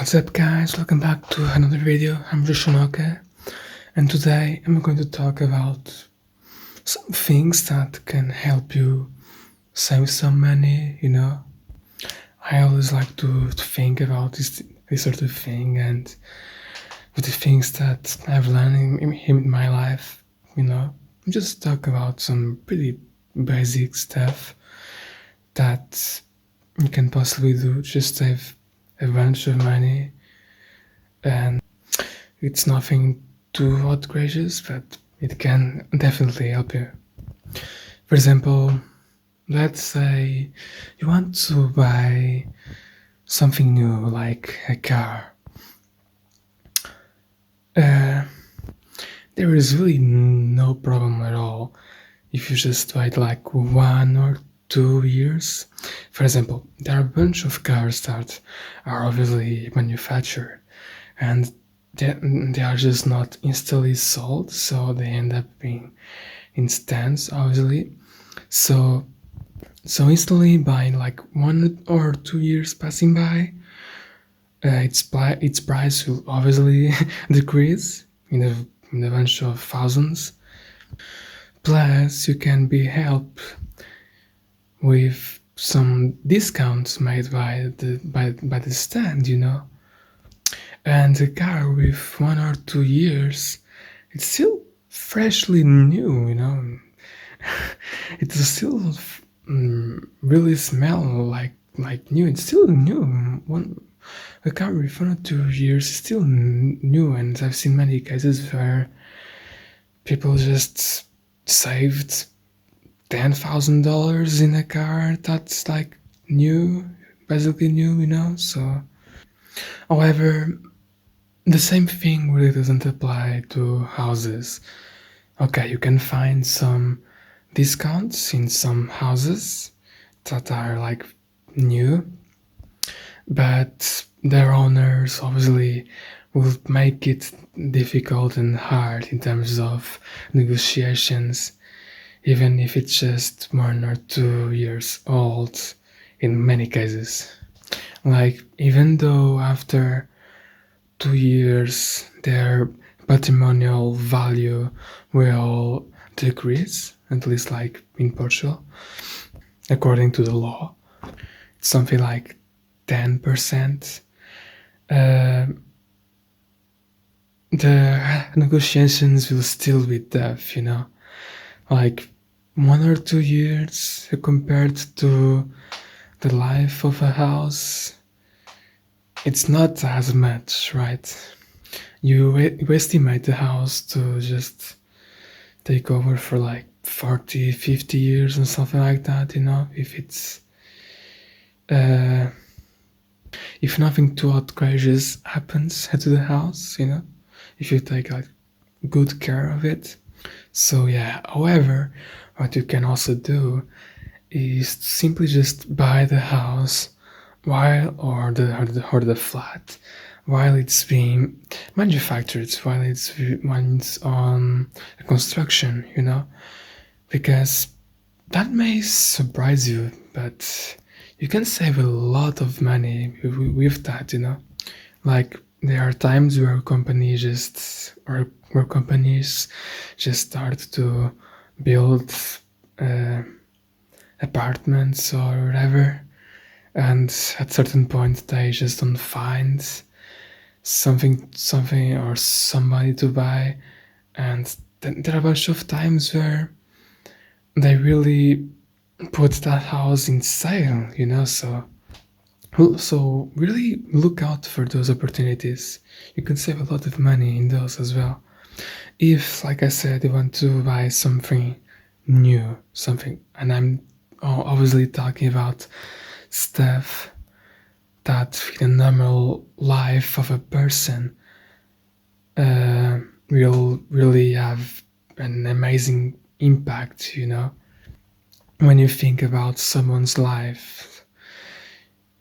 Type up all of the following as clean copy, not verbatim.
What's up guys, welcome back to another video. I'm João Chanoca and today I'm going to talk about some things that can help you save some money, I always like to think about this sort of thing, and with the things that I've learned in my life, just talk about some pretty basic stuff that you can possibly do, just save a bunch of money, and it's nothing too outrageous, but it can definitely help you. For example, let's say you want to buy something new, like a car. There is really no problem at all if you just wait like 1 or 2 years. For example, there are a bunch of cars that are obviously manufactured and they are just not instantly sold, so they end up being in stands, obviously. So instantly buying like 1 or 2 years passing by, its price will obviously decrease in a bunch of thousands. Plus, you can be helped with some discounts made by the stand, And a car with 1 or 2 years, it's still freshly new, It will still really smell like new. It's still new. A car with 1 or 2 years is still new, and I've seen many cases where people just saved $10,000 in a car that's like new, basically new, So, however, the same thing really doesn't apply to houses. Okay, you can find some discounts in some houses that are like new, but their owners obviously will make it difficult and hard in terms of negotiations, even if it's just 1 or 2 years old in many cases. Like, even though after 2 years their patrimonial value will decrease, at least like in Portugal, according to the law, it's something like 10%. The negotiations will still be tough, like 1 or 2 years compared to the life of a house, it's not as much, right? You estimate the house to just take over for like 40, 50 years or something like that, if it's if nothing too outrageous happens to the house, if you take like good care of it. So yeah, however, what you can also do is simply just buy the house or the flat while it's being manufactured, while it's on construction, because that may surprise you, but you can save a lot of money with that, Like, there are times where companies just start to build apartments or whatever, and at certain point they just don't find something or somebody to buy, and then there are a bunch of times where they really put that house in sale, so really look out for those opportunities. You can save a lot of money in those as well. If, like I said, you want to buy something new, and I'm obviously talking about stuff that in the normal life of a person will really have an amazing impact, when you think about someone's life.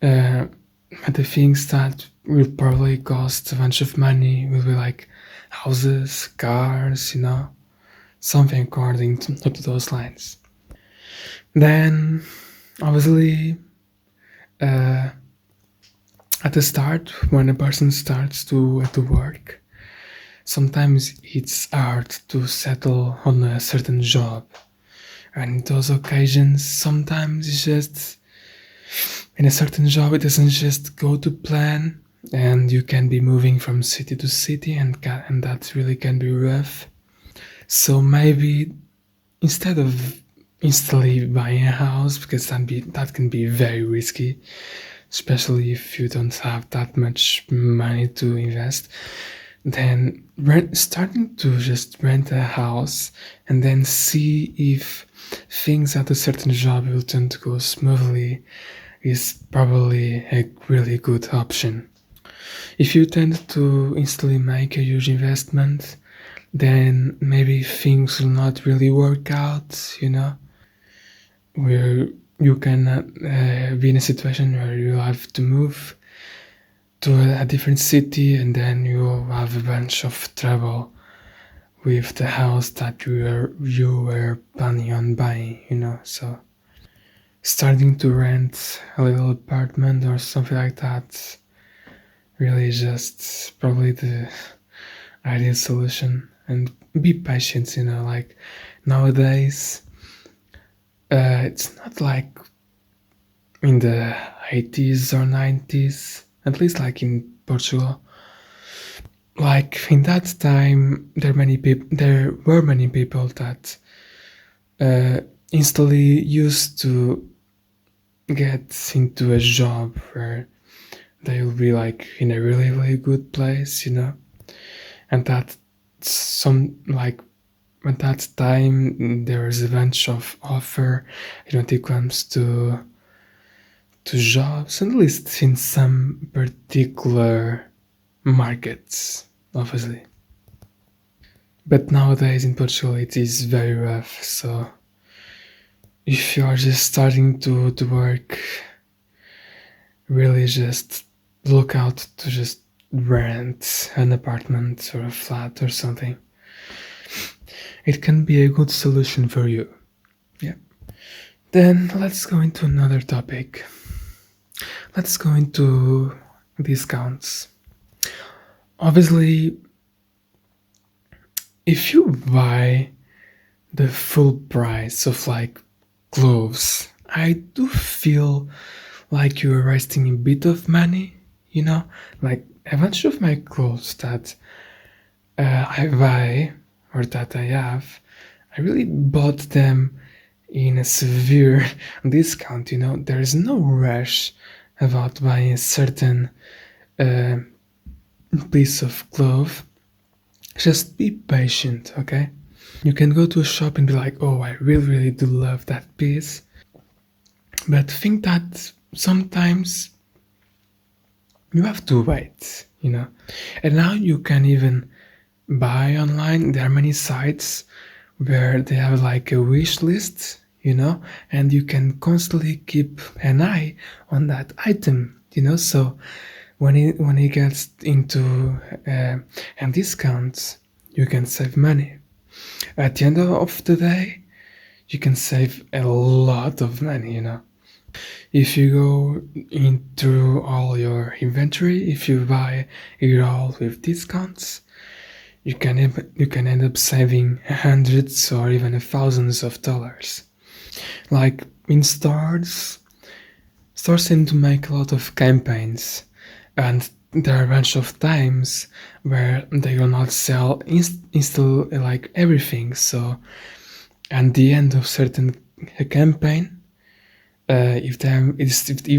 The things that will probably cost a bunch of money will be like houses, cars, something according to those lines. Then, obviously, At the start, when a person starts to work, sometimes it's hard to settle on a certain job. And in those occasions, sometimes it's just in a certain job, it doesn't just go to plan, and you can be moving from city to city, and that really can be rough. So maybe instead of instantly buying a house, because that can be very risky, especially if you don't have that much money to invest, then starting to just rent a house and then see if things at a certain job will tend to go smoothly is probably a really good option. If you tend to instantly make a huge investment, then maybe things will not really work out, where you can be in a situation where you have to move to a different city and then you have a bunch of trouble with the house that you were planning on buying, so starting to rent a little apartment or something like that really is just probably the ideal solution. And be patient, like nowadays it's not like in the 80s or 90s, at least like in Portugal. Like in that time, there were many people that uh, instantly used to get into a job where they'll be like in a really really good place, and that some like at that time there is a bunch of offer, when it comes to jobs, at least in some particular markets, obviously. But nowadays in Portugal it is very rough, so if you are just starting to work, really just look out to just rent an apartment or a flat or something. It can be a good solution for you. Yeah. Then let's go into another topic. Let's go into discounts. Obviously, if you buy the full price of like clothes, I do feel like you're wasting a bit of money, like a bunch of my clothes that I buy or that I have, I really bought them in a severe discount. There is no rush about buying a certain uh, piece of cloth. Just be patient, okay? You can go to a shop and be like, oh, I really, really do love that piece. But think that sometimes you have to wait, And now you can even buy online. There are many sites where they have like a wish list, and you can constantly keep an eye on that item, So when it gets into discounts, you can save money. At the end of the day, you can save a lot of money, If you go into all your inventory, if you buy it all with discounts, you can end up saving hundreds or even thousands of dollars. Like in stores tend to make a lot of campaigns, and there are a bunch of times where they will not sell instantly like everything. So at the end of certain campaign, if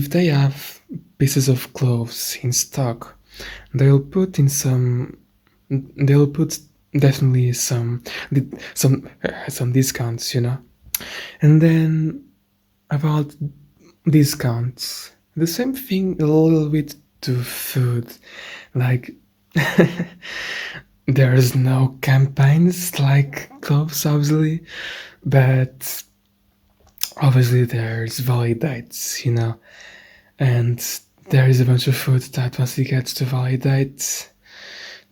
they have pieces of clothes in stock, they'll put in some they'll put definitely some discounts, and then about discounts, the same thing a little bit to food, like there's no campaigns like clothes obviously, but obviously there's valid dates, and there is a bunch of food that once it gets to valid dates,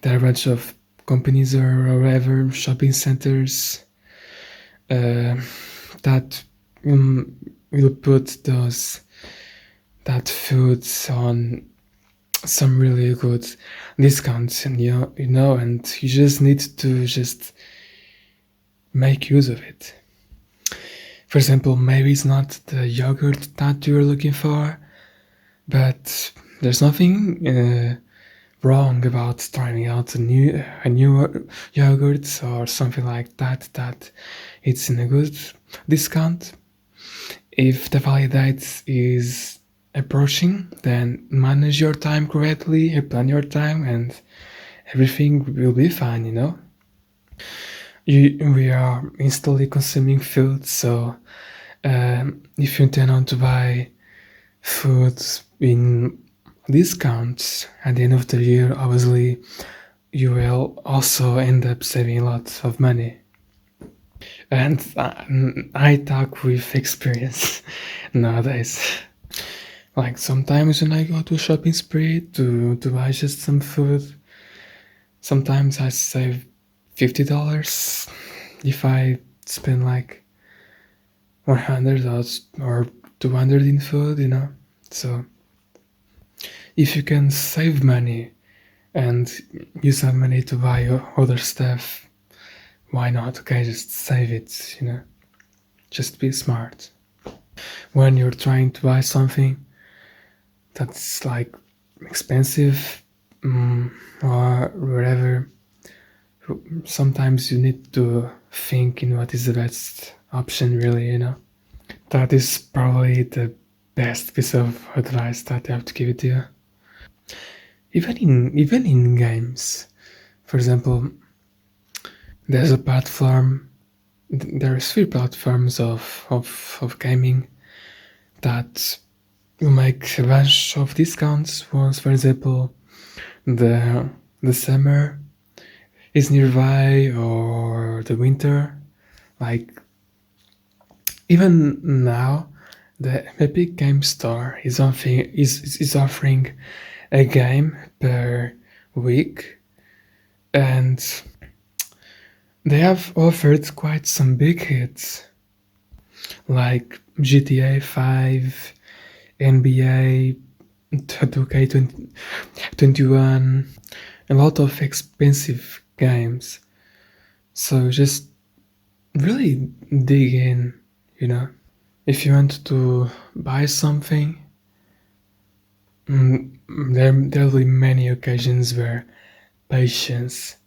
there are a bunch of companies or whatever shopping centers that will put that food on some really good discounts, and and you just need to just make use of it. For example, maybe it's not the yogurt that you're looking for, but there's nothing wrong about trying out a new yogurt or something like that it's in a good discount. If the valid date is approaching, then manage your time correctly, plan your time, and everything will be fine. We are instantly consuming food, so if you intend on to buy food in discounts at the end of the year, obviously you will also end up saving lots of money. And I talk with experience nowadays. Like sometimes when I go to a shopping spree to buy just some food, sometimes I save $50 if I spend like 100 or 200 in food. So if you can save money and use that money to buy other stuff, why not? Okay, just save it. Just be smart. When you're trying to buy something that's like expensive, or whatever, sometimes you need to think in what is the best option, really. That is probably the best piece of advice that I have to give it to you. Even in games, for example, there's a platform. There's 3 platforms of gaming that will make a bunch of discounts. Once, for example, the summer is nearby or the winter. Like even now, the Epic Game Store is offering a game per week, and they have offered quite some big hits like GTA 5, NBA 2K21, a lot of expensive games. So just really dig in. If you want to buy something, there'll be many occasions where patience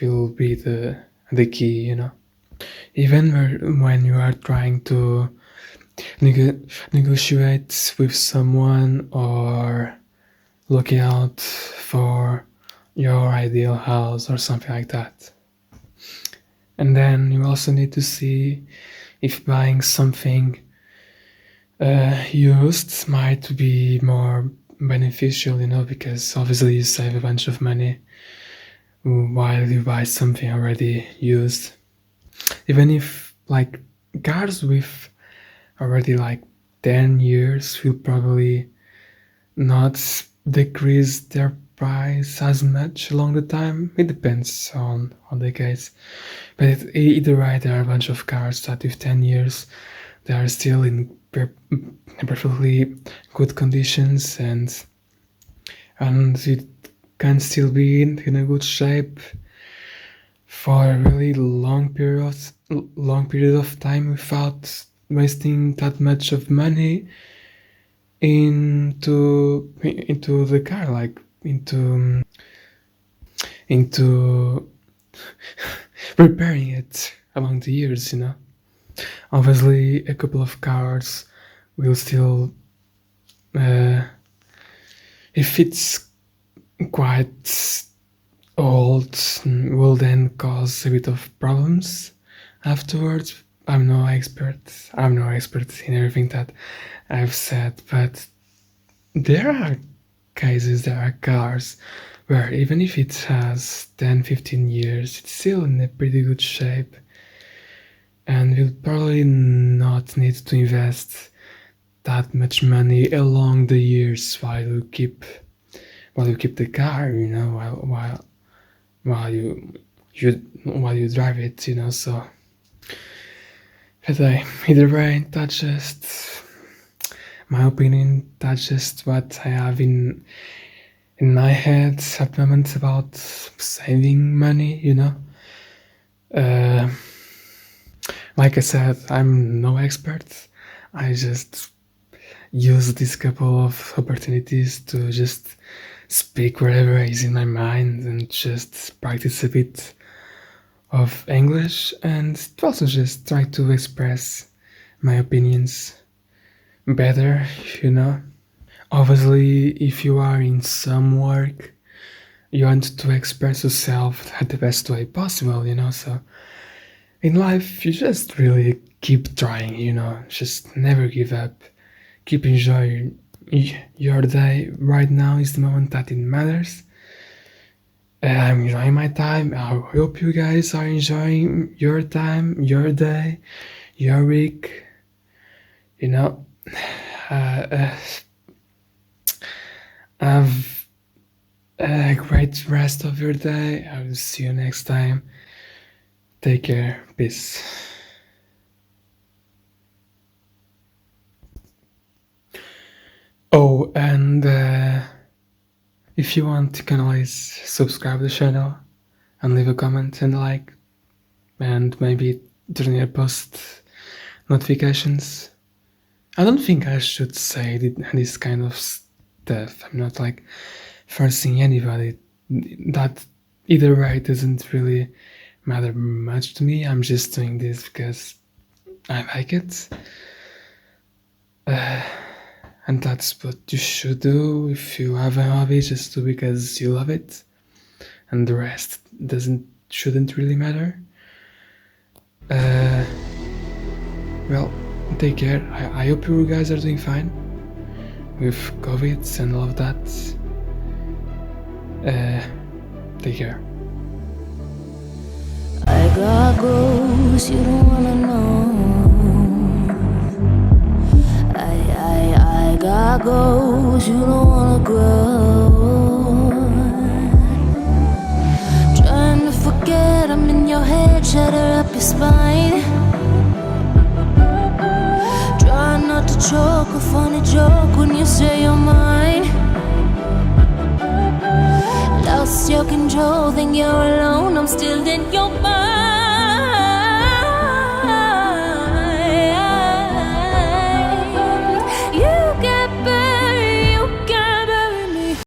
will be the key. Even when you are trying to negotiate with someone or looking out for your ideal house or something like that. And then you also need to see if buying something used might be more beneficial, because obviously you save a bunch of money while you buy something already used. Even if like cars with already like 10 years will probably not decrease their price as much along the time. It depends on the case. But either way, there are a bunch of cars that with 10 years they are still in perfectly good conditions, and it can still be in a good shape for a really long period of time without wasting that much of money into the car, like into repairing it along the years. Obviously a couple of cars will still, if it's quite old, will then cause a bit of problems afterwards. I'm no expert in everything that I've said, but there are cars where even if it has 10-15 years, it's still in a pretty good shape, and will probably not need to invest that much money along the years while you keep the car, while you drive it. So either way, that just my opinion. That's just what I have in my head at the moment about saving money, you know. Uh, like I said, I'm no expert. I just use this couple of opportunities to just speak whatever is in my mind and just practice a bit of English and to also just try to express my opinions better, you know. Obviously, if you are in some work, you want to express yourself at the best way possible, you know. So in life, you just really keep trying, you know, just never give up, keep enjoying your day. Right now is the moment that it matters. I'm enjoying my time. I hope you guys are enjoying your time, your day, your week. You know, have a great rest of your day. I will see you next time. Take care. Peace. Oh, and if you want, you can always subscribe to the channel and leave a comment and a like, and maybe turn your post notifications. I don't think I should say this kind of stuff. I'm not like forcing anybody. That either way doesn't really matter much to me. I'm just doing this because I like it. And that's what you should do if you have a hobby. Just do because you love it, and the rest shouldn't really matter. Well, take care. I hope you guys are doing fine with COVID and all of that. Take care. I got goals you don't wanna know. I got goals you don't wanna grow. Trying to forget I'm in your head, shatter up your spine. Try not to choke, a funny joke when you say you're mine. Lost your control, think you're alone, I'm still in your mind.